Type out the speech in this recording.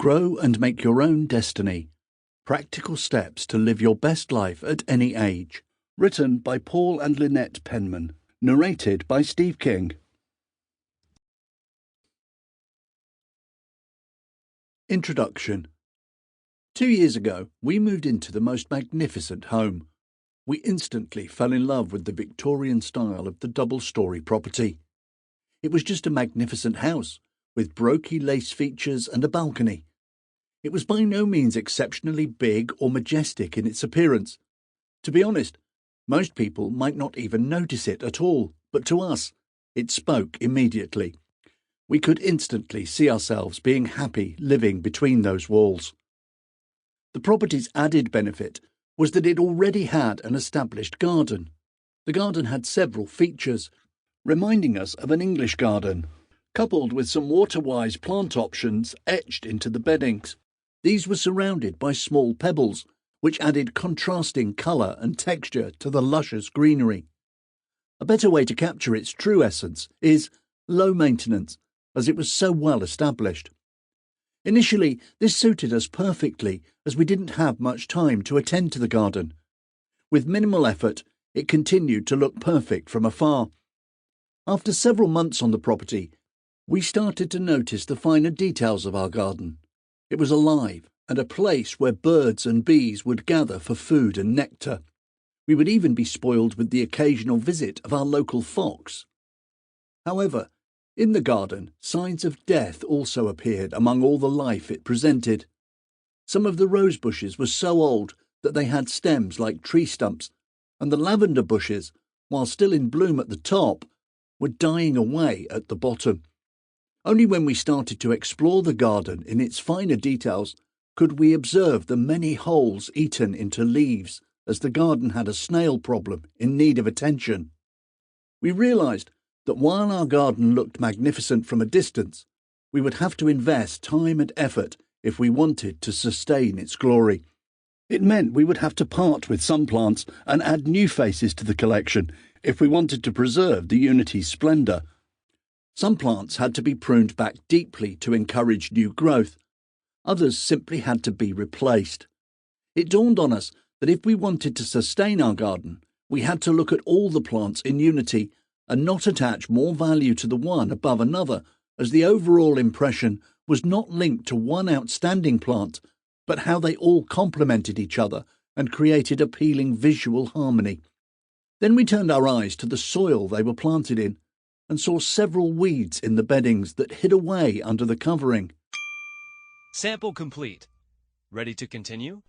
Grow and make your own destiny. Practical steps to live your best life at any age. Written by Paul and Lynette Penman. Narrated by Steve King. Introduction. 2 years ago, we moved into the most magnificent home. We instantly fell in love with the Victorian style of the double-storey property. It was just a magnificent house, with brochy lace features and a balcony. It was by no means exceptionally big or majestic in its appearance. To be honest, most people might not even notice it at all, but to us, it spoke immediately. We could instantly see ourselves being happy living between those walls. The property's added benefit was that it already had an established garden. The garden had several features, reminding us of an English garden, coupled with some water-wise plant options etched into the beddings. These were surrounded by small pebbles, which added contrasting colour and texture to the luscious greenery. A better way to capture its true essence is low maintenance, as it was so well established. Initially, this suited us perfectly, as we didn't have much time to attend to the garden. With minimal effort, it continued to look perfect from afar. After several months on the property, we started to notice the finer details of our garden. It was alive and a place where birds and bees would gather for food and nectar. We would even be spoiled with the occasional visit of our local fox. However, in the garden, signs of death also appeared among all the life it presented. Some of the rose bushes were so old that they had stems like tree stumps, and the lavender bushes, while still in bloom at the top, were dying away at the bottom. Only when we started to explore the garden in its finer details could we observe the many holes eaten into leaves, as the garden had a snail problem in need of attention. We realised that while our garden looked magnificent from a distance, we would have to invest time and effort if we wanted to sustain its glory. It meant we would have to part with some plants and add new faces to the collection if we wanted to preserve the unity's splendour. Some plants had to be pruned back deeply to encourage new growth. Others simply had to be replaced. It dawned on us that if we wanted to sustain our garden, we had to look at all the plants in unity and not attach more value to the one above another, as the overall impression was not linked to one outstanding plant, but how they all complemented each other and created appealing visual harmony. Then we turned our eyes to the soil they were planted in, and saw several weeds in the beddings that hid away under the covering. Sample complete. Ready to continue?